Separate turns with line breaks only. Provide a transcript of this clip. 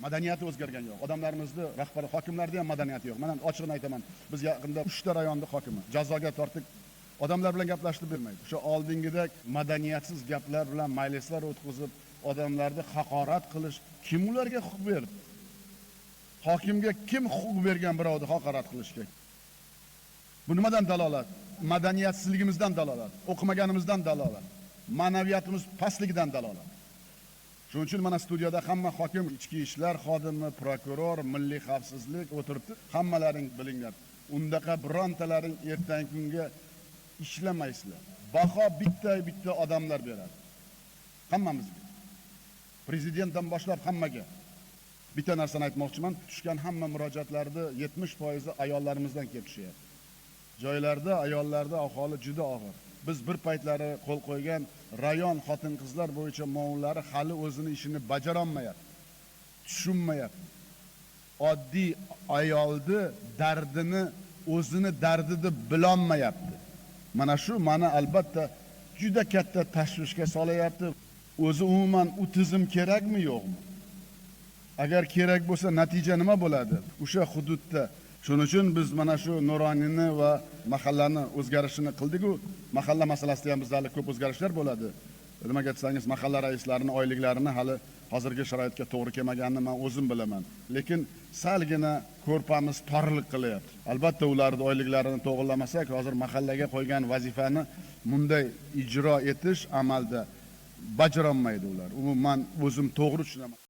Madaniyati o'zgargan yo'q. Odamlarimizning rahbari, hokimlarda ham madaniyati yo'q. Mana ochiqni aytaman. Biz yaqinda 3 ta rayonning hokimi jazoga tortib, odamlar bilan gaplashib bermaydi. O'sha oldingidek madaniyatsiz gaplar bilan majlislar o'tkazib, odamlarni haqorat qilish kim ularga huquq berdi? Hokimga kim huquq bergan birovni haqorat qilishga? Bu nimadan dalolat? Madaniyatsizligimizdan dalolat, o'qimaganimizdan dalolat, ma'naviyatimiz pastligidan dalolat. Shuning uchun mana studiyada hamma hokim, ichki ishlar xodimi, prokuror, milliy xavfsizlik o'tiribdi. Hammalaring bilinglar. Undaqa birontalaring ertangi kunga ishlamaysizlar. Baho bitta odamlar beradi. Hammamizga. Prezidentdan boshlab hammaga. Bitta narsani aytmoqchiman. Tushgan hamma murojaatlarda 70% ayollarimizdan kelib tushyapti. Joylarda ayollarda ahvoli juda og'ir. Biz bir paytlari qo'l qo'ygan rayon xotin-qizlar bo'yicha muammollari hali o'zini ishini bajara olmayapti. Tushunmayapti. Oddiy ayolni dardini, o'zini dardini bilolmayapti. Mana shu albatta juda katta tashvishga solayapti. O'zi umuman u tizim kerakmi, yo'qmi? Agar kerak bo'lsa, natija nima bo'ladi? O'sha hududda. Shuning uchun biz mana shu Nuroniyni va mahallani o'zgarishini qildik-ku, mahalla masalasida ham bizda ko'p o'zgarishlar bo'ladi. Nimaga desangiz, mahalla raislarining oyliklarini hali hozirgi sharoitga to'g'ri kelmaganini men o'zim bilaman. Lekin salgina ko'rpamiz torlik qilyapti. Albatta ularning oyliklarini to'g'rilamasak, hozir mahallaga qo'ygan vazifani bunday ijro etish amalda bajarolmaydi ular. Umuman o'zim to'g'ri tushunaman.